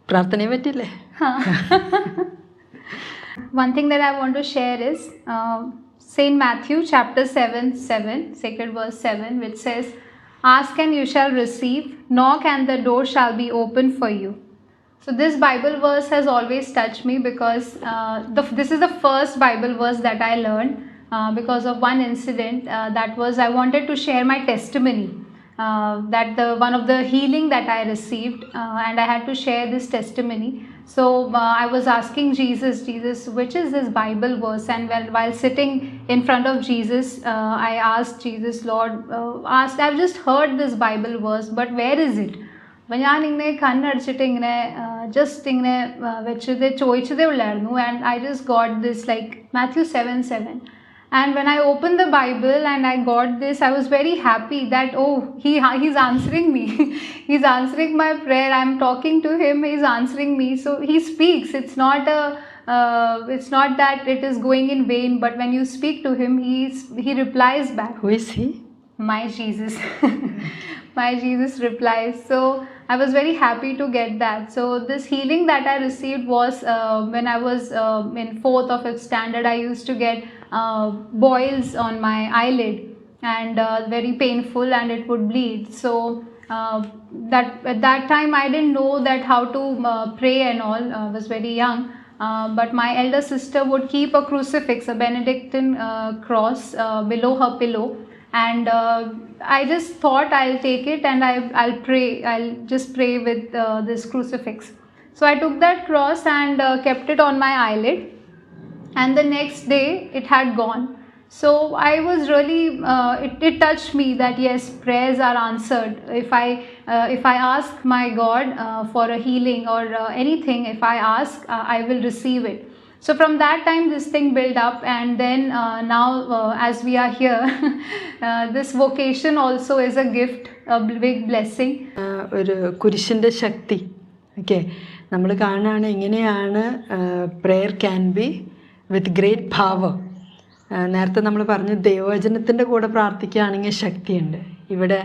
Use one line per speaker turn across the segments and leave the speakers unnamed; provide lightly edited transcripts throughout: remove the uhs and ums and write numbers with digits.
പ്രാർത്ഥനയെ പറ്റില്ലേ?
One thing that I want to share is Saint Matthew chapter 7, sacred verse 7, which says, "Ask and you shall receive, knock and the door shall be opened for you." So this Bible verse has always touched me because this is the first Bible verse that I learned because of one incident. That was, I wanted to share my testimony. That one of the healing that I received, and I had to share this testimony. So I was asking Jesus, which is this Bible verse? And while sitting in front of Jesus, I asked Jesus, Lord, I've just heard this Bible verse, but where is it? അപ്പം ഞാനിങ്ങനെ കണ്ണടച്ചിട്ട് ഇങ്ങനെ just ഇങ്ങനെ വെച്ചത് ചോദിച്ചതേ ഉള്ളായിരുന്നു. And I just got this like Matthew 7:7. And when I opened the Bible and I got this, I was very happy that, oh, he's answering me. He's answering my prayer. I'm talking to him. He's answering me. So he speaks. It's not that it is going in vain. But when you speak to him, he replies back.
Who is he?
My Jesus. My Jesus replies. So I was very happy to get that. So this healing that I received was when I was in 4th or 5th standard. I used to get boils on my eyelid, and very painful, and it would bleed. So that at that time I didn't know that how to pray and all. I was very young. But my elder sister would keep a crucifix, a Benedictine cross, below her pillow. And I just thought I'll take it and I'll pray. I'll just pray with this crucifix. So I took that cross and kept it on my eyelid. And the next day it had gone. So I was really, it touched me that yes, prayers are answered. If I ask my God for a healing or anything, if I ask, I will receive it. So from that time this thing built up, and then now as we are here, this vocation also is a gift, a big blessing.
ഒരു കുരിശിൻ്റെ ശക്തി. Okay, നമ്മൾ കാണുകയാണ് എങ്ങനെയാണ് prayer can be with great power. നേരത്തെ നമ്മൾ പറഞ്ഞു ദൈവവചനത്തിൻ്റെ കൂടെ പ്രാർത്ഥിക്കുകയാണെങ്കിൽ ശക്തിയുണ്ട്. ഇവിടെ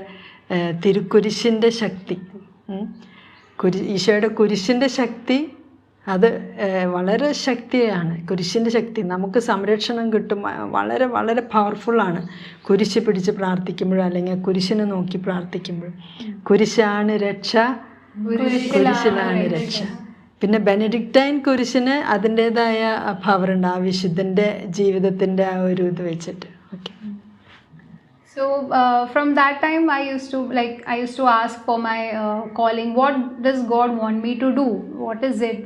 തിരുക്കുരിശിൻ്റെ ശക്തി, ഈശോയുടെ കുരിശിൻ്റെ ശക്തി, അത് വളരെ ശക്തിയാണ്. കുരിശിൻ്റെ ശക്തി നമുക്ക് സംരക്ഷണം കിട്ടും. വളരെ വളരെ പവർഫുള്ളാണ് കുരിശ് പിടിച്ച് പ്രാർത്ഥിക്കുമ്പോഴും അല്ലെങ്കിൽ കുരിശിനെ നോക്കി പ്രാർത്ഥിക്കുമ്പോഴും. കുരിശാണ് രക്ഷ, കുരിശിലാണ് രക്ഷ. പിന്നെ ബെനഡിക്റ്റൈൻ കുരിശിന് അതിൻ്റേതായ പവറുണ്ട്, ആ വിശുദ്ധൻ്റെ ജീവിതത്തിൻ്റെ ആ ഒരു ഇത് വെച്ചിട്ട്. Okay.
So from that time I used to ask for my calling. What does God want me to do? What is it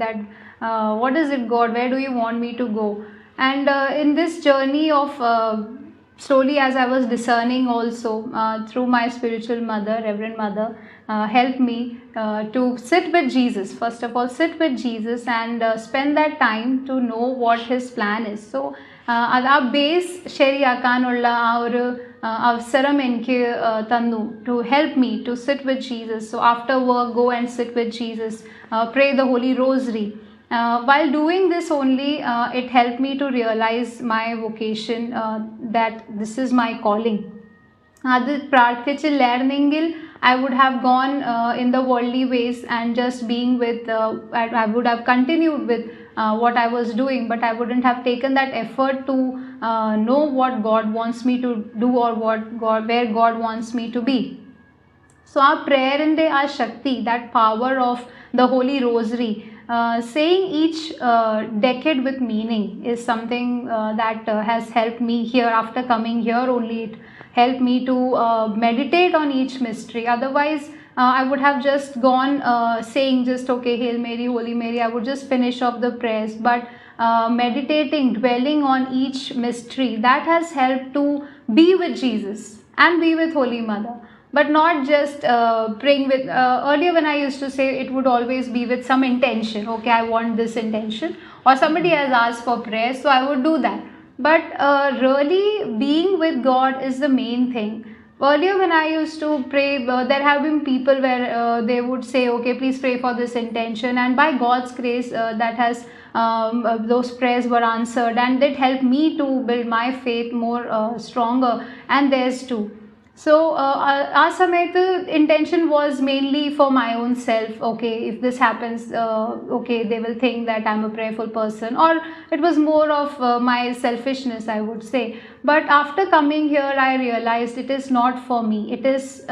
God, where do you want me to go? And in this journey of slowly, as I was discerning also, through my spiritual mother, Reverend Mother, helped me to sit with Jesus. First of all, sit with Jesus and spend that time to know what his plan is. So അത് ആ base ശരിയാക്കാനുള്ള ആ ഒരു അവസരം എനിക്ക് തന്നു, to help me to sit with Jesus. So after work, go and sit with Jesus, pray the Holy Rosary. While doing this only, it helped me to realize my vocation, that this is my calling. അത് പ്രാർത്ഥിച്ചില്ലായിരുന്നെങ്കിൽ I would have gone in the worldly ways and just being with, I would have continued with what I was doing, but I wouldn't have taken that effort to know what God wants me to do, or where God wants me to be. So our prayer in the Shakti, that power of the Holy Rosary, saying each decade with meaning, is something that has helped me here. After coming here only, it helped me to meditate on each mystery. Otherwise I would have just gone saying just, okay, Hail Mary, Holy Mary, I would just finish off the prayers. But meditating, dwelling on each mystery, that has helped to be with Jesus and be with Holy Mother. But not just praying with, earlier when I used to say, it would always be with some intention. Okay, I want this intention, or somebody has asked for prayer, so I would do that. But really being with God is the main thing. Earlier when I used to pray, there have been people where they would say, okay, please pray for this intention, and by God's grace that has those prayers were answered, and it helped me to build my faith more stronger, and theirs too. So our samayat intention was mainly for my own self. Okay, if this happens, okay, they will think that I'm a prayerful person, or it was more of my selfishness, I would say. But after coming here, I realized it is not for me, it is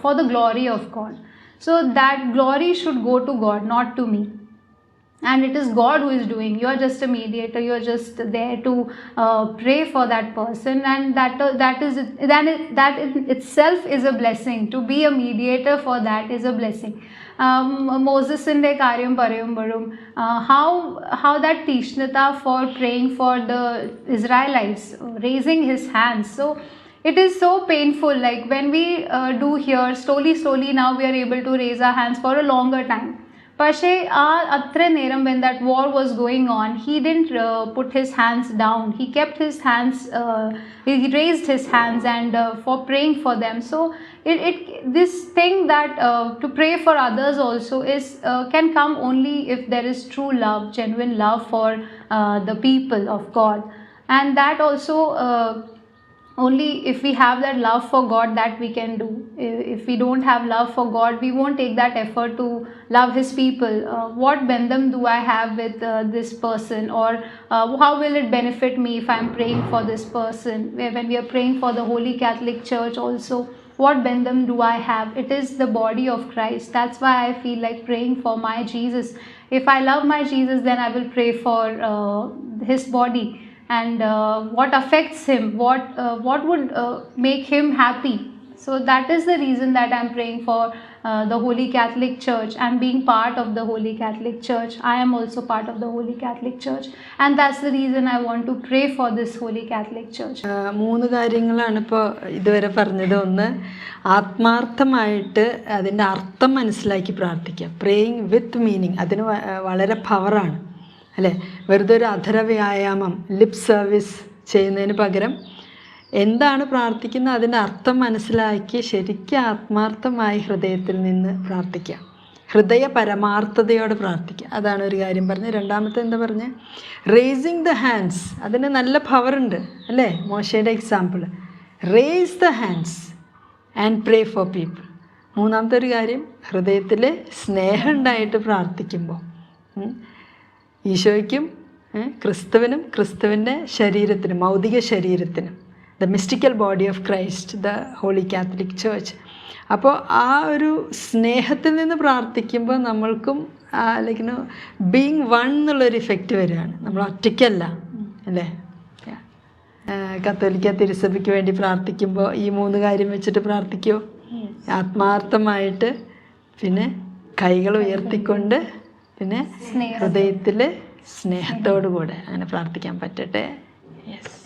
for the glory of God. So that glory should go to God, not to me. And it is God who is doing. You are just a mediator, you are just there to pray for that person, and that in itself is a blessing. To be a mediator for that is a blessing. Moses-ന്റെ കാര്യം പറയുമ്പോഴും how that tishnata for praying for the Israelites, raising his hands. So it is so painful, like when we do here, slowly now we are able to raise our hands for a longer time. പക്ഷേ അത്ര നേരം when that war was going on, he didn't put his hands down. He kept his hands, he raised his hands and for praying for them. So this thing that to pray for others also is can come only if there is true love, genuine love for the people of God. And that also only if we have that love for God, that we can do. If we don't have love for God, we won't take that effort to love his people. What bandham do I have with this person, or how will it benefit me if I'm praying for this person? When we are praying for the Holy Catholic Church also, what bandham do I have? It is the body of Christ. That's why I feel like praying for my Jesus. If I love my Jesus, then I will pray for his body, and what affects him, what would make him happy. So that is the reason that I'm praying for the Holy Catholic Church, and being part of the Holy Catholic Church. I am also part of the Holy Catholic Church, and that's the reason I want to pray for this Holy Catholic Church.
3 കാര്യങ്ങളാണ് ഇപ്പോൾ ഇതുവരെ പറഞ്ഞത്. ഒന്ന്, ആത്മാർത്ഥമായിട്ട് അതിൻ്റെ അർത്ഥം മനസ്സിലാക്കി പ്രാർത്ഥിക്കുക. പ്രേയിങ് വിത്ത് മീനിങ്, അതിന് വളരെ പവറാണ് അല്ലേ. വെറുതെ ഒരു അധര വ്യായാമം, ലിപ് സർവീസ് ചെയ്യുന്നതിന് പകരം എന്താണ് പ്രാർത്ഥിക്കുന്നത് അതിൻ്റെ അർത്ഥം മനസ്സിലാക്കി ശരിക്കും ആത്മാർത്ഥമായി ഹൃദയത്തിൽ നിന്ന് പ്രാർത്ഥിക്കുക, ഹൃദയ പരമാർത്ഥതയോടെ പ്രാർത്ഥിക്കുക. അതാണ് ഒരു കാര്യം പറഞ്ഞത്. രണ്ടാമത്തെ എന്താ പറഞ്ഞത്? റേസിങ് ദ ഹാൻഡ്സ്, അതിന് നല്ല പവറുണ്ട് അല്ലേ. മോശയുടെ example, raise the hands and pray for people. മൂന്നാമത്തെ ഒരു കാര്യം, ഹൃദയത്തിൽ സ്നേഹം ഉണ്ടായിട്ട് പ്രാർത്ഥിക്കുമ്പോൾ ഈശോയ്ക്കും ക്രിസ്തുവിനും ക്രിസ്തുവിൻ്റെ ശരീരത്തിനും ഭൗതിക ശരീരത്തിനും, the mystical body of Christ, the Holy Catholic Church. അപ്പോൾ ആ ഒരു സ്നേഹത്തിൽ നിന്ന് പ്രാർത്ഥിക്കുമ്പോൾ നമ്മൾക്കും ലൈക്ക് ബീങ് വൺ എന്നുള്ളൊരു ഇഫക്റ്റ് വരികയാണ്. നമ്മൾ ഒറ്റയ്ക്കല്ല അല്ലേ. കത്തോലിക്ക തിരുസഭയ്ക്ക് വേണ്ടി പ്രാർത്ഥിക്കുമ്പോൾ ഈ 3 കാര്യം വെച്ചിട്ട് പ്രാർത്ഥിക്കുമോ? ആത്മാർത്ഥമായിട്ട്, പിന്നെ കൈകൾ ഉയർത്തിക്കൊണ്ട്, പിന്നെ ഹൃദയത്തിൽ സ്നേഹത്തോടു കൂടെ അങ്ങനെ പ്രാർത്ഥിക്കാൻ പറ്റട്ടെ. യെസ്.